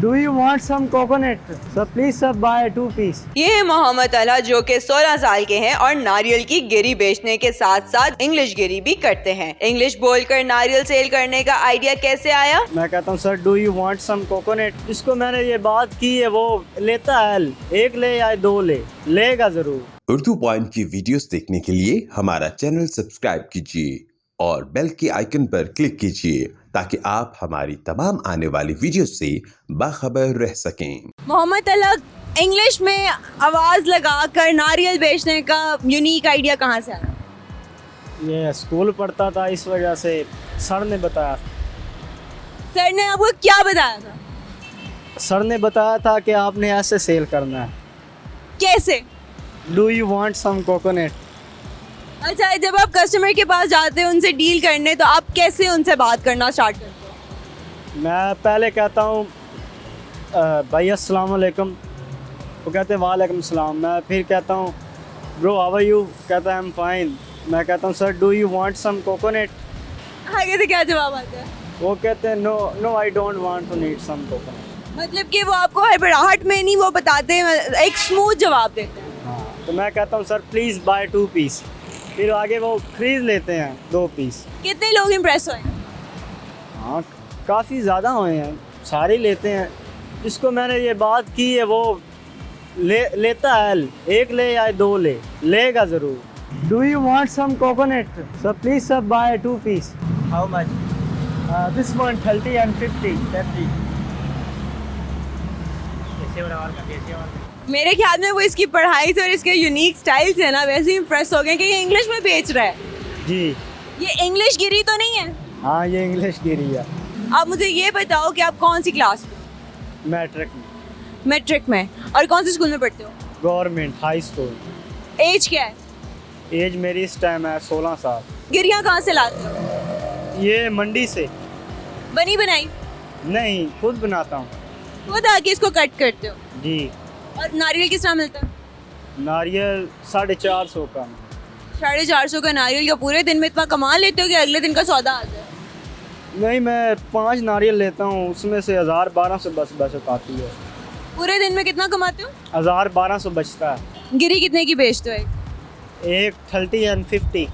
Do you want some coconut? So please sir buy 2 piece. ये है मोहम्मद अला जो कि 16 साल के हैं और नारियल की गिरी बेचने के साथ साथ इंग्लिश गिरी भी करते हैं। इंग्लिश बोलकर नारियल सेल करने का आइडिया कैसे आया? मैं कहता हूँ sir do you want some coconut. जिसको मैंने ये बात की है वो लेता है, एक ले या 2 लेगा जरूर। उर्दू पॉइंट की वीडियोस देखने के लिए हमारा चैनल सब्सक्राइब कीजिए और बेल के आइकन पर क्लिक कीजिए ताकि आप हमारी तमाम आने वाली वीडियो से बाखबर रह सकें। मोहम्मद अला इंग्लिश में आवाज लगाकर नारियल बेचने का यूनिक आइडिया कहाँ से आया? ये स्कूल पढ़ता था, इस वजह से सर ने बताया। सर ने आपको क्या बताया था? सर ने बताया था कि आपने ऐसे सेल करना है। कैसे? Do you want some coconut. अच्छा, जब आप कस्टमर के पास जाते हो उनसे डील करने तो आप कैसे उनसे बात करना स्टार्ट करते हो? मैं पहले कहता हूँ भाई अस्सलाम वालेकुम, वो कहते हैं वालेकुम सलाम। मैं फिर कहता हूँ ब्रो हाउ आर यू, कहता है आई एम फाइन। मैं कहता हूँ sir do you want some coconut. आगे से क्या जवाब आता है? वो कहते हैं no no I don't want to need some coconut. मतलब कि वो आपको हड़बड़ाहट में नहीं वो बताते हैं, एक स्मूथ जवाब देते हैं। हाँ, तो मैं कहता हूँ सर प्लीज़ बाय 2 पीस। फिर आगे वो खरीद लेते हैं 2 पीस। कितने लोग इम्प्रेस हुए? हाँ काफ़ी ज़्यादा हुए हैं, सारे लेते हैं। जिसको मैंने ये बात की है वो लेता है, एक ले या 2 लेगा ज़रूर। Do you want some coconut? Sir please sir buy 2 piece. How much? This one 30 and 50। मेरे ख्याल में वो इसकी पढ़ाई से और इसके यूनिक स्टाइल से ना वैसे ही इम्प्रेस हो गए कि ये इंग्लिश में बेच रहा है। जी ये इंग्लिश गिरी तो नहीं है? हाँ ये इंग्लिश गिरी है। आप मुझे ये बताओ कि आप कौन सी क्लास में? मैट्रिक में। मैट्रिक में। और कौन से स्कूल में पढ़ते हो? Government high school. एज क्या है? एज मेरी इस टाइम है 16 साल। गिरियाँ कहाँ से लाते हो? ये मंडी से। बनी बनाई? नहीं खुद बनाता हूँ। खुद आके इसको कट करते हो? जी। और नारियल किस तरह मिलता है? नारियल 450 का। 450 का नारियल का पूरे दिन में इतना कमा लेते हो कि अगले दिन का सौदा आता है? नहीं मैं 5 नारियल लेता हूँ, उसमें से 1000-1200 बचत आती है। पूरे दिन में कितना कमाते हो? 1000-1200 बचता है। गिरी कितने की बेचते हो? एक 30 and 50।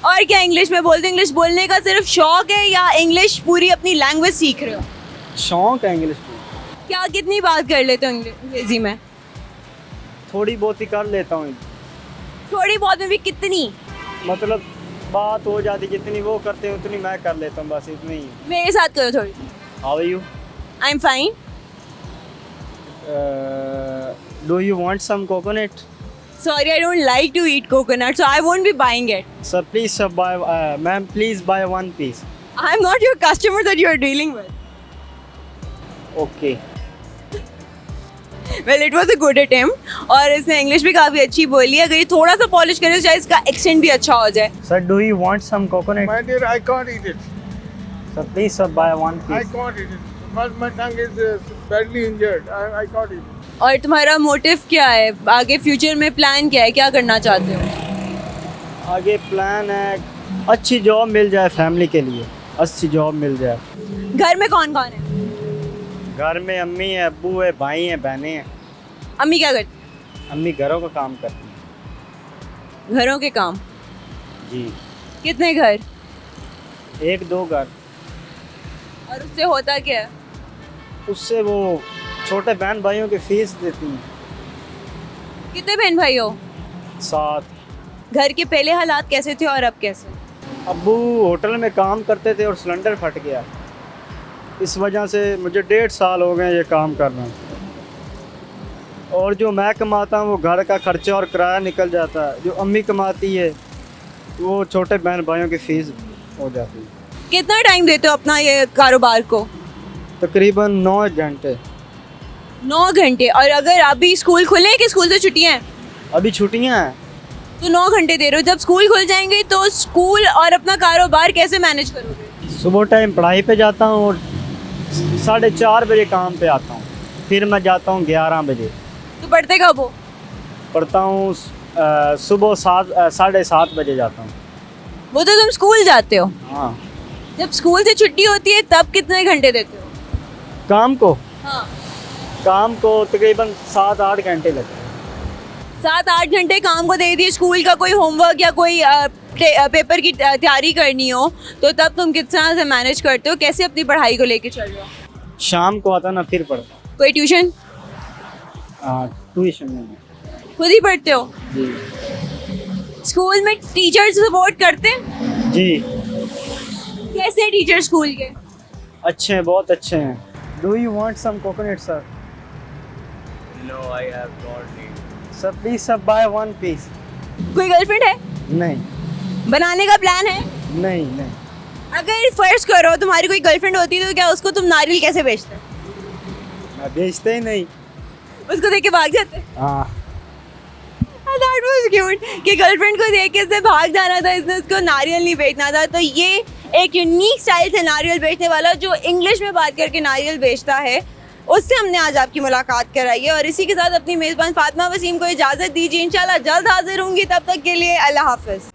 और क्या इंग्लिश में बोलते हो? इंग्लिश बोलने का सिर्फ शौक है या इंग्लिश पूरी अपनी लैंग्वेज सीख रहे हो? शौक है इंग्लिश में। क्या कितनी बात कर लेते हो अंग्रेजी में? थोड़ी बहुत ही कर लेता हूँ। थोड़ी बहुत में भी कितनी? मतलब बात हो जाती, जितनी वो करते हैं उतनी मैं कर लेता हूँ, बस इतनी ही। मेरे साथ करो थोड़ी। How are you? I am fine. Do you want some coconut? Sorry, I don't like to eat coconut, so I won't be buying it. Sir please sir buy ma'am please buy 1 piece. I'm not your customer that you are dealing with. Okay. Well, it was a good attempt. और इसने English भी काफ़ी अच्छी बोली है। अगर ये थोड़ा सा पॉलिश करे तो शायद इसका एक्सेंट भी अच्छा हो जाए। Sir do you want some coconut? My dear, I can't eat it. Sir please sir buy 1 I piece. can't eat it because my tongue is badly injured. I can't eat it. और तुम्हारा motive क्या है? आगे future में plan क्या है? क्या करना चाहते हो? आगे प्लान है अच्छी जॉब मिल जाए, फैमिली के लिए अच्छी जॉब मिल जाए। घर में कौन कौन है? घर में अम्मी है, अब्बू है, भाई हैं, बहनें हैं। अम्मी क्या करती है? अम्मी घरों का काम करती हैं। घरों के काम। जी। कितने घर? 1-2 घर। और उससे होता क्या है? उससे वो छोटे बहन भाइयों की फीस देती हैं। कितने बहन भाई हो? 7। घर के पहले हालात कैसे थे और अब कैसे? अब्बू होटल में काम करते थे और सिलेंडर फट गया, इस वजह से मुझे 1.5 साल हो गए ये काम कर रहा हूँ। और जो मैं कमाता हूँ वो घर का खर्चा और किराया निकल जाता है। जो अम्मी कमाती है वो छोटे बहन भाइयों की फ़ीस हो जाती है। कितना टाइम देते हो अपना ये कारोबार को? तकरीबन 9 घंटे। 9 घंटे। और अगर अभी स्कूल खुले हैं कि स्कूल से छुट्टियां हैं? अभी छुट्टियाँ हैं। तो 9 घंटे दे रहे हो। जब स्कूल खुल जाएंगे तो स्कूल और अपना कारोबार कैसे मैनेज करोगे? सुबह टाइम पढ़ाई पे जाता हूँ और 4:30 बजे काम पे आता हूँ, फिर मैं जाता हूँ 11 बजे। तो पढ़ते कब हो? पढ़ता हूँ सुबह 7:30 बजे जाता हूँ। वो तो तुम स्कूल जाते हो। हाँ। जब स्कूल से छुट्टी होती है तब कितने घंटे देते हो? काम को हाँ। काम को तकरीबन 7-8 घंटे लगते हैं। 7-8 घंटे काम को दे दिए, स्कूल का कोई होमवर्क या कोई पेपर की तैयारी करनी हो तो तब तुम किस तरह से मैनेज करते हो, कैसे अपनी पढ़ाई को लेके चल रहे हो? शाम को आता ना फिर पढ़ता। कोई ट्यूशन? ट्यूशन में खुद ही पढ़ते हो? जी स्कूल में टीचर्स सपोर्ट करते हैं? जी कैसे हैं टीचर स्कूल के? अच्छे हैं, बहुत अच्छे हैं। Do you want some coconut sir? No, I have not need. Sir please सब बाय वन पीस। कोई गर्लफ्रेंड है? नहीं बनाने का प्लान है? नहीं नहीं। अगर फर्ज करो तुम्हारी कोई गर्लफ्रेंड होती तो क्या उसको तुम नारियल कैसे बेचते? मैं बेचते ही नहीं। उसको देख के भाग जाते? हाँ That was cute कि गर्लफ्रेंड को देख के इसने भाग जाना था, इसने उसको नारियल नहीं बेचना था। तो ये एक यूनिक स्टाइल से नारियल बेचने वाला जो इंग्लिश में बात करके नारियल बेचता है, उससे हमने आज आपकी मुलाकात कराई है। और इसी के साथ अपनी मेज़बान फातिमा वसीम को इजाज़त दीजिए। इंशाल्लाह जल्द हाजिर होंगी, तब तक के लिए अल्लाह हाफ़िज़।